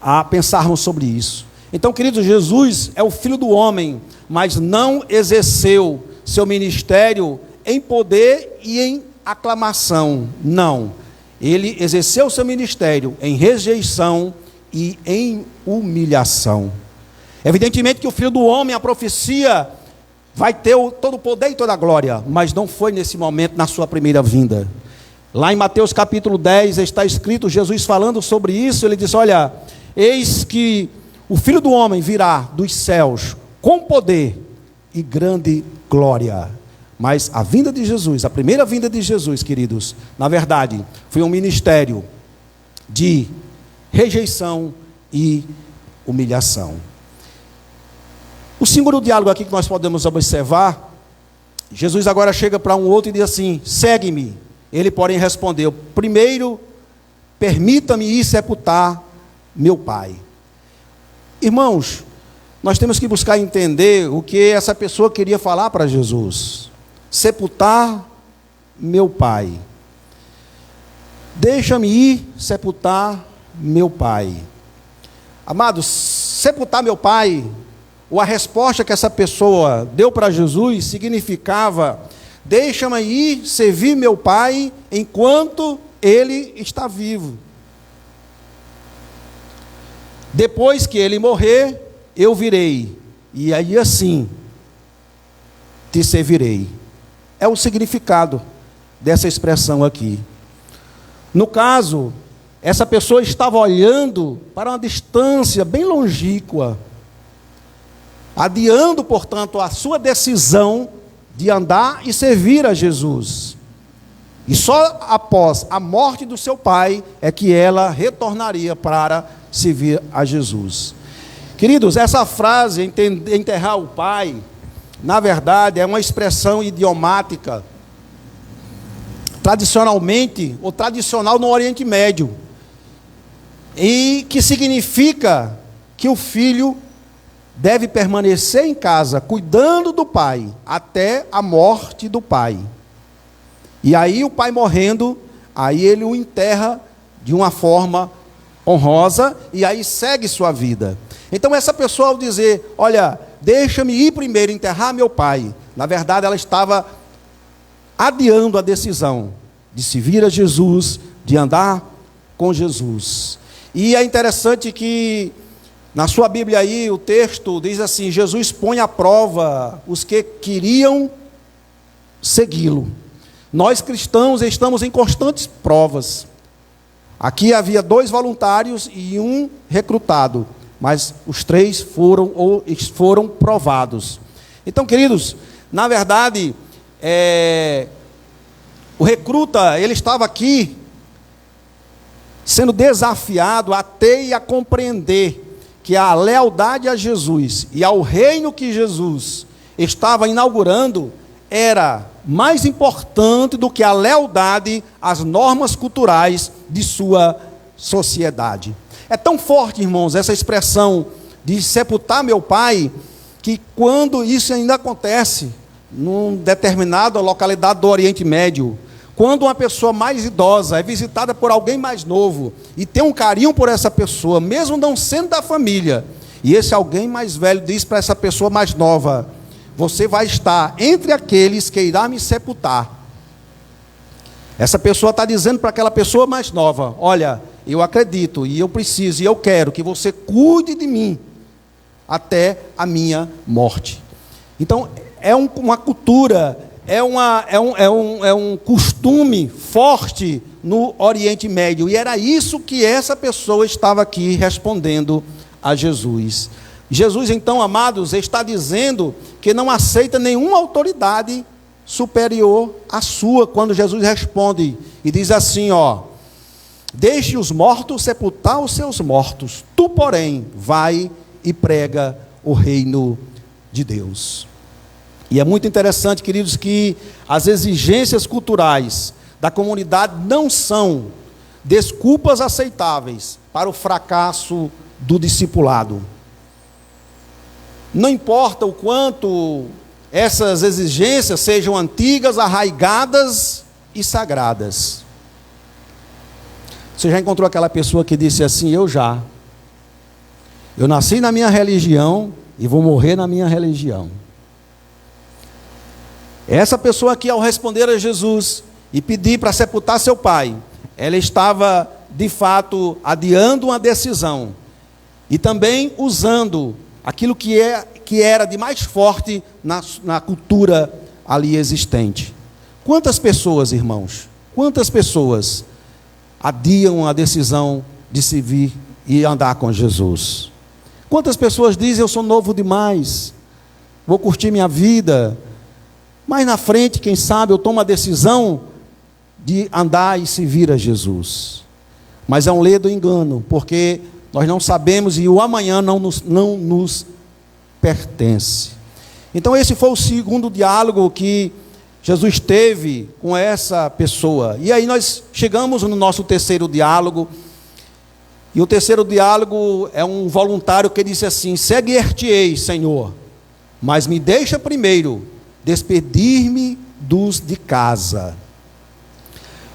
a pensarmos sobre isso. Então, queridos, Jesus é o Filho do homem, mas não exerceu seu ministério em poder e em aclamação. Não. Ele exerceu seu ministério em rejeição e em humilhação. Evidentemente que o Filho do homem, a profecia, vai ter todo o poder e toda a glória, mas não foi nesse momento, na sua primeira vinda. Lá em Mateus capítulo 10 está escrito, Jesus falando sobre isso, ele diz: olha, eis que o Filho do homem virá dos céus com poder e grande glória. Mas a vinda de Jesus, a primeira vinda de Jesus, queridos, na verdade, foi um ministério de rejeição e humilhação. O segundo diálogo aqui que nós podemos observar, Jesus agora chega para um outro e diz assim: segue-me. Ele, porém, respondeu: primeiro, permita-me ir sepultar meu pai. Irmãos, nós temos que buscar entender o que essa pessoa queria falar para Jesus. Sepultar meu pai. Deixa-me ir sepultar meu pai. Amados, sepultar meu pai, ou a resposta que essa pessoa deu para Jesus, significava: deixa-me ir servir meu pai enquanto ele está vivo. Depois que ele morrer, eu virei, e aí assim te servirei. É o significado dessa expressão aqui. No caso, essa pessoa estava olhando para uma distância bem longínqua, adiando, portanto, a sua decisão de andar e servir a Jesus. E só após a morte do seu pai é que ela retornaria para servir a Jesus. Queridos, essa frase, enterrar o pai, na verdade, é uma expressão idiomática, tradicionalmente, ou tradicional no Oriente Médio, e que significa que o filho deve permanecer em casa, cuidando do pai, até a morte do pai. E aí o pai morrendo, aí ele o enterra de uma forma honrosa, e aí segue sua vida. Então essa pessoa, ao dizer: olha, deixa-me ir primeiro enterrar meu pai, na verdade ela estava adiando a decisão de servir a Jesus, de andar com Jesus. E é interessante que na sua Bíblia aí, o texto diz assim: Jesus põe à prova os que queriam segui-lo. Nós cristãos estamos em constantes provas. Aqui havia 2 voluntários e 1 recrutado, mas os 3 foram provados. Então, queridos, na verdade, o recruta, ele estava aqui sendo desafiado a ter e a compreender que a lealdade a Jesus e ao reino que Jesus estava inaugurando era mais importante do que a lealdade às normas culturais de sua sociedade. É tão forte, irmãos, essa expressão de sepultar meu pai, que quando isso ainda acontece numa determinada localidade do Oriente Médio, quando uma pessoa mais idosa é visitada por alguém mais novo e tem um carinho por essa pessoa, mesmo não sendo da família, e esse alguém mais velho diz para essa pessoa mais nova: você vai estar entre aqueles que irá me sepultar. Essa pessoa está dizendo para aquela pessoa mais nova: olha, eu acredito e eu preciso e eu quero que você cuide de mim até a minha morte. Então, é uma cultura, é um costume forte no Oriente Médio. E era isso que essa pessoa estava aqui respondendo a Jesus. Jesus, então, amados, está dizendo que não aceita nenhuma autoridade superior à sua, quando Jesus responde e diz assim, ó: deixe os mortos sepultar os seus mortos, tu, porém, vai e prega o reino de Deus. E é muito interessante, queridos, que as exigências culturais da comunidade não são desculpas aceitáveis para o fracasso do discipulado. Não importa o quanto essas exigências sejam antigas, arraigadas e sagradas. Você já encontrou aquela pessoa que disse assim: eu nasci na minha religião e vou morrer na minha religião. Essa pessoa aqui, ao responder a Jesus e pedir para sepultar seu pai, ela estava, de fato, adiando uma decisão e também usando aquilo que era de mais forte na cultura ali existente. Quantas pessoas, irmãos, quantas pessoas adiam a decisão de se vir e andar com Jesus? Quantas pessoas dizem: eu sou novo demais, vou curtir minha vida, mas na frente, quem sabe, eu tomo a decisão de andar e servir a Jesus. Mas é um ledo engano, porque nós não sabemos e o amanhã não nos pertence. Então esse foi o segundo diálogo que Jesus teve com essa pessoa. E aí nós chegamos no nosso terceiro diálogo. E o terceiro diálogo é um voluntário que disse assim: seguir-te-ei, Senhor, mas me deixa primeiro despedir-me dos de casa.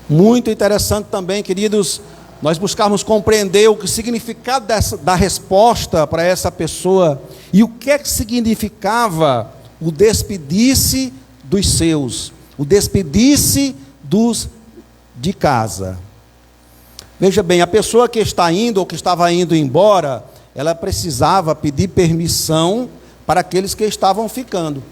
Muito interessante também, queridos, nós buscarmos compreender o significado da resposta para essa pessoa e o que é que significava o despedir-se dos seus, o despedir-se dos de casa. Veja bem, a pessoa que está indo ou que estava indo embora, ela precisava pedir permissão para aqueles que estavam ficando.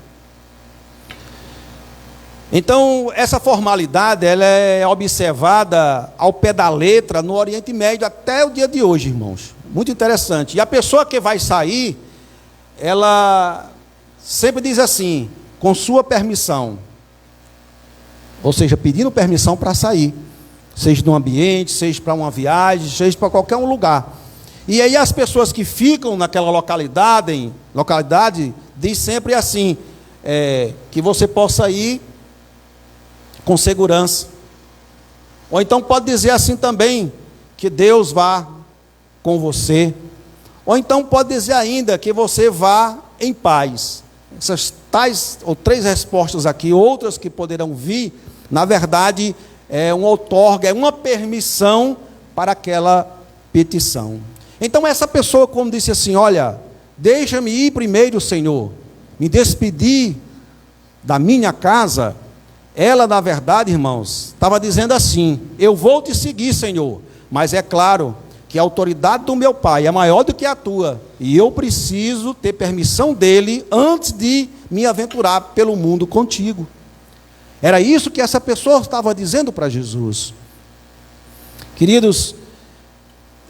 Então, essa formalidade, ela é observada ao pé da letra no Oriente Médio até o dia de hoje, irmãos. Muito interessante. E a pessoa que vai sair, ela sempre diz assim: com sua permissão. Ou seja, pedindo permissão para sair. Seja de um ambiente, seja para uma viagem, seja para qualquer um lugar. E aí as pessoas que ficam naquela localidade diz sempre assim, que você possa ir com segurança. Ou então pode dizer assim também, que Deus vá com você. Ou então pode dizer ainda que você vá em paz. Essas tais ou três respostas aqui, outras que poderão vir, na verdade, é um outorga, é uma permissão para aquela petição. Então essa pessoa, como disse assim: olha, deixa-me ir primeiro, Senhor, me despedir da minha casa. Ela, na verdade, irmãos, estava dizendo assim: eu vou te seguir, Senhor, mas é claro que a autoridade do meu pai é maior do que a tua, e eu preciso ter permissão dele antes de me aventurar pelo mundo contigo. Era isso que essa pessoa estava dizendo para Jesus. Queridos,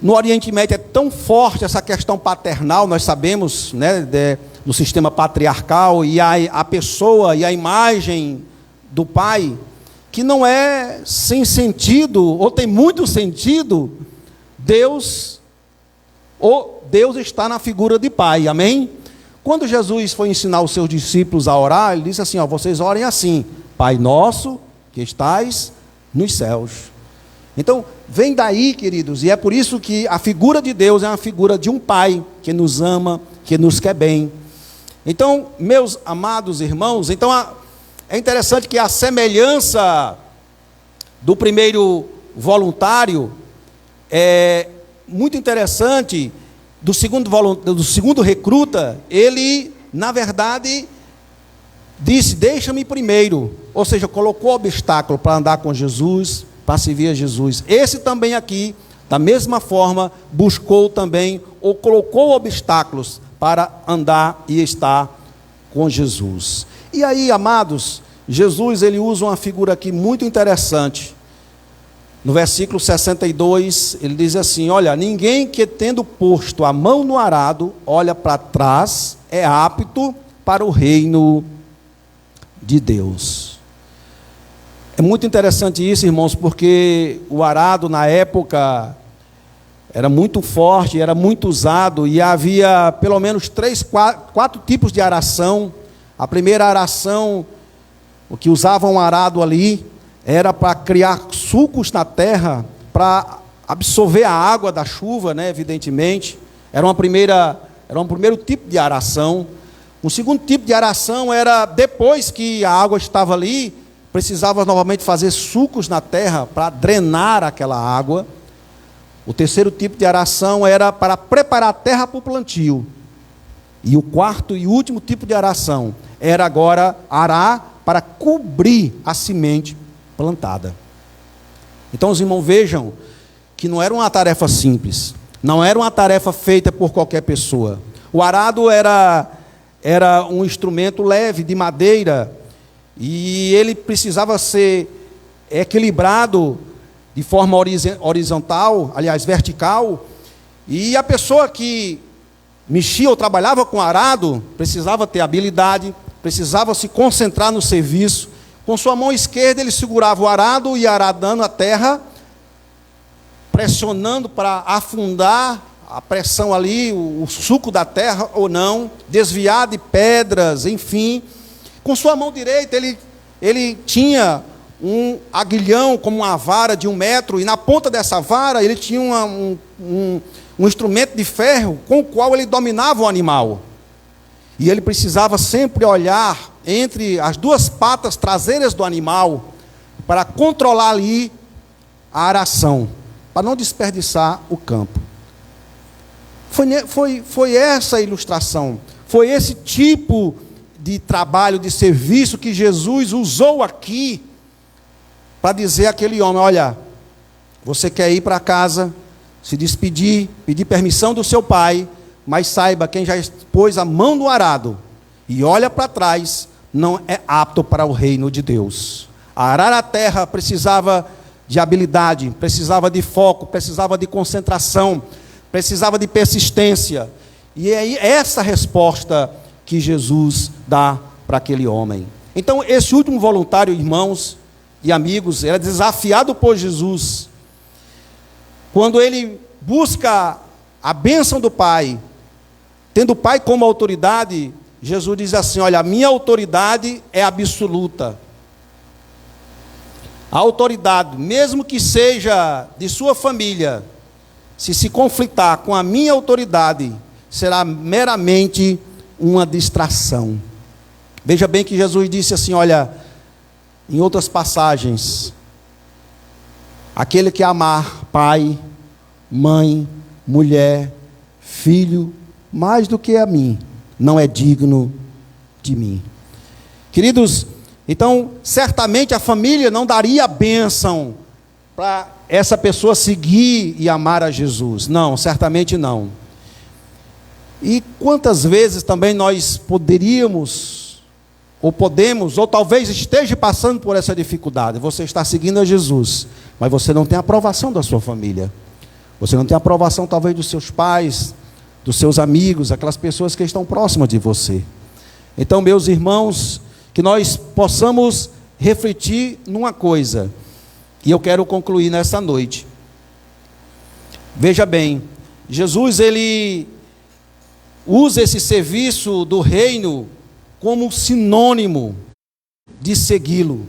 no Oriente Médio é tão forte essa questão paternal, nós sabemos, né, do sistema patriarcal, e a pessoa e a imagem do pai, que não é sem sentido, ou tem muito sentido, Deus está na figura de pai, amém? Quando Jesus foi ensinar os seus discípulos a orar, ele disse assim: ó, vocês orem assim: Pai nosso que estais nos céus. Então, vem daí, queridos, e é por isso que a figura de Deus é uma figura de um pai que nos ama, que nos quer bem. Então, meus amados irmãos, então é interessante que a semelhança do primeiro voluntário é muito interessante, do segundo recruta. Ele, na verdade, disse: deixa-me primeiro. Ou seja, colocou obstáculo para andar com Jesus, para servir a Jesus. Esse também aqui, da mesma forma, buscou também, ou colocou obstáculos para andar e estar com Jesus. E aí, amados, Jesus ele usa uma figura aqui muito interessante. No versículo 62, ele diz assim: olha, ninguém que tendo posto a mão no arado, olha para trás, é apto para o reino de Deus. É muito interessante isso, irmãos, porque o arado na época era muito forte, era muito usado, e havia pelo menos 4 tipos de aração. A primeira aração, o que usavam um arado ali, era para criar sulcos na terra, para absorver a água da chuva, né, evidentemente. Era um primeiro tipo de aração. Um segundo tipo de aração era, depois que a água estava ali, precisava novamente fazer sulcos na terra para drenar aquela água. O terceiro tipo de aração era para preparar a terra para o plantio. E o quarto e último tipo de aração era agora arar para cobrir a semente plantada. Então os irmãos vejam que não era uma tarefa simples, não era uma tarefa feita por qualquer pessoa. O arado era um instrumento leve de madeira, e ele precisava ser equilibrado de forma horizontal, aliás, vertical, e a pessoa que mexia ou trabalhava com arado precisava ter habilidade, precisava se concentrar no serviço. Com sua mão esquerda ele segurava o arado e aradando a terra, pressionando para afundar a pressão ali, o suco da terra ou não, desviar de pedras, enfim. Com sua mão direita ele tinha um aguilhão como uma vara de 1 metro, e na ponta dessa vara ele tinha um instrumento de ferro com o qual ele dominava o animal. E ele precisava sempre olhar entre as 2 patas traseiras do animal para controlar ali a aração, para não desperdiçar o campo. Foi essa a ilustração, foi esse tipo de trabalho, de serviço que Jesus usou aqui para dizer àquele homem: olha, você quer ir para casa, se despedir, pedir permissão do seu pai, mas saiba, quem já pôs a mão no arado e olha para trás, não é apto para o reino de Deus. Arar a terra precisava de habilidade, precisava de foco, precisava de concentração, precisava de persistência. E é essa resposta que Jesus dá para aquele homem. Então, esse último voluntário, irmãos e amigos, era desafiado por Jesus. Quando ele busca a bênção do Pai, tendo o Pai como autoridade, Jesus diz assim: olha, a minha autoridade é absoluta. A autoridade, mesmo que seja de sua família, se conflitar com a minha autoridade, será meramente uma distração. Veja bem que Jesus disse assim, olha, em outras passagens: aquele que amar pai, mãe, mulher, filho, mais do que a mim, não é digno de mim. Queridos, então, certamente a família não daria a bênção para essa pessoa seguir e amar a Jesus. Não, certamente não. E quantas vezes também nós poderíamos, ou podemos, ou talvez esteja passando por essa dificuldade. Você está seguindo a Jesus, mas você não tem a aprovação da sua família. Você não tem a aprovação talvez dos seus pais, dos seus amigos, aquelas pessoas que estão próximas de você. Então, meus irmãos, que nós possamos refletir numa coisa, e eu quero concluir nessa noite. Veja bem, Jesus ele usa esse serviço do reino como sinônimo de segui-lo.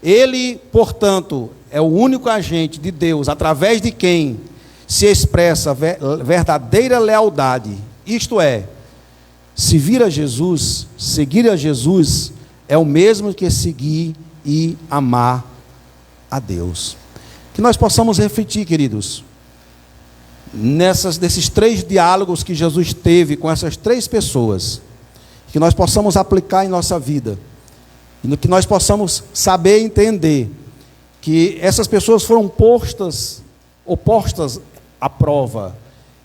Ele, portanto, é o único agente de Deus, através de quem se expressa verdadeira lealdade. Isto é, servir a Jesus, seguir a Jesus, é o mesmo que seguir e amar a Deus. Que nós possamos refletir, queridos, nesses 3 diálogos que Jesus teve com essas 3 pessoas, que nós possamos aplicar em nossa vida, E que nós possamos saber e entender que essas pessoas foram postas à prova.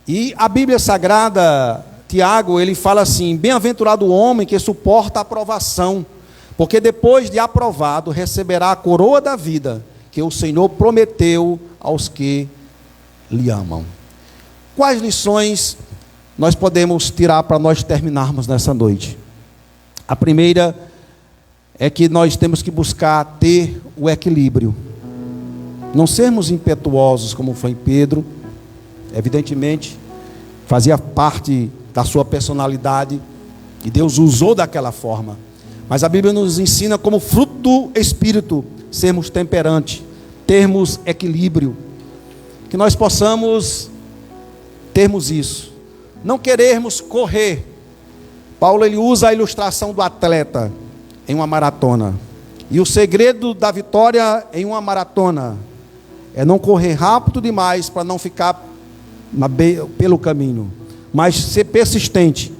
E a Bíblia Sagrada, Tiago, ele fala assim: bem-aventurado o homem que suporta a aprovação, porque depois de aprovado receberá a coroa da vida que o Senhor prometeu aos que lhe amam. Quais lições nós podemos tirar para nós terminarmos nessa noite? A primeira é que nós temos que buscar ter o equilíbrio. Não sermos impetuosos como foi Pedro. Evidentemente, fazia parte da sua personalidade e Deus usou daquela forma. Mas a Bíblia nos ensina como fruto do Espírito sermos temperantes, termos equilíbrio. Que nós possamos termos isso. Não querermos correr. Paulo, ele usa a ilustração do atleta em uma maratona. E o segredo da vitória em uma maratona é não correr rápido demais para não ficar pelo caminho, mas ser persistente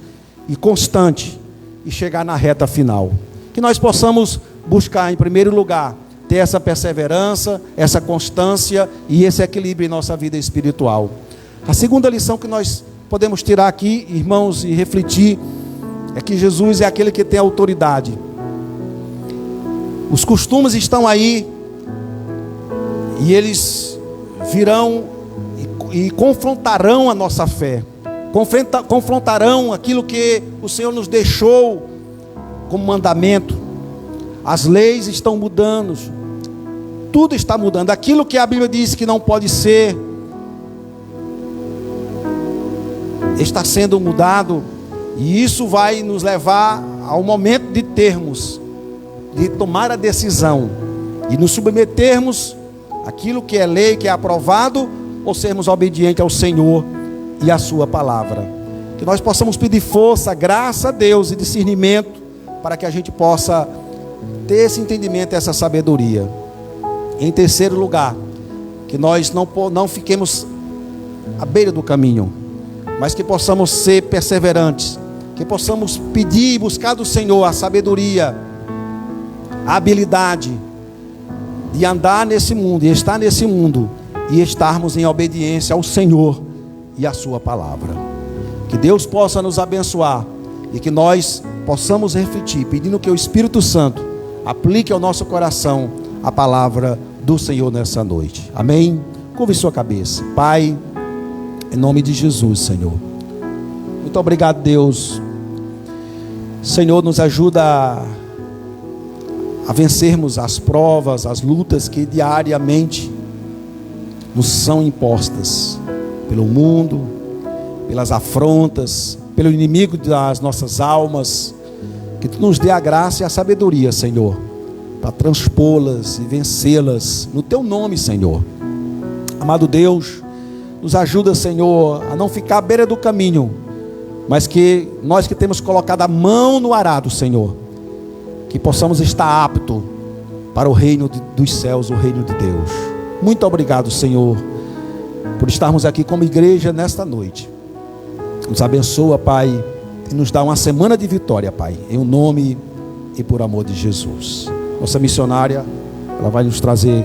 e constante e chegar na reta final. Que nós possamos buscar, em primeiro lugar, ter essa perseverança, essa constância e esse equilíbrio em nossa vida espiritual. A segunda lição que nós podemos tirar aqui, irmãos, e refletir, é que Jesus é aquele que tem autoridade. Os costumes estão aí e eles virão e confrontarão a nossa fé, confrontarão aquilo que o Senhor nos deixou como mandamento. As leis estão mudando, tudo está mudando. Aquilo que a Bíblia diz que não pode ser, está sendo mudado, e isso vai nos levar ao momento de tomar a decisão e nos submetermos àquilo que é lei, que é aprovado, ou sermos obedientes ao Senhor e à sua palavra. Que nós possamos pedir força, graça a Deus e discernimento, para que a gente possa ter esse entendimento e essa sabedoria. Em terceiro lugar, que nós não fiquemos à beira do caminho, mas que possamos ser perseverantes, que possamos pedir e buscar do Senhor a sabedoria, a habilidade de andar nesse mundo e estar nesse mundo e estarmos em obediência ao Senhor e à sua palavra. Que Deus possa nos abençoar e que nós possamos refletir, pedindo que o Espírito Santo aplique ao nosso coração a palavra do Senhor nessa noite. Amém? Curve sua cabeça. Pai, em nome de Jesus, Senhor, muito obrigado, Deus. Senhor, nos ajuda a vencermos as provas, as lutas que diariamente nos são impostas pelo mundo, pelas afrontas, pelo inimigo das nossas almas. Que Tu nos dê a graça e a sabedoria, Senhor, para transpô-las e vencê-las no Teu nome, Senhor. Amado Deus, nos ajuda, Senhor, a não ficar à beira do caminho, mas que nós que temos colocado a mão no arado, Senhor, que possamos estar aptos para o reino dos céus, o reino de Deus. Muito obrigado, Senhor, por estarmos aqui como igreja nesta noite. Nos abençoa, Pai, e nos dá uma semana de vitória, Pai, em nome e por amor de Jesus. Nossa missionária, ela vai nos trazer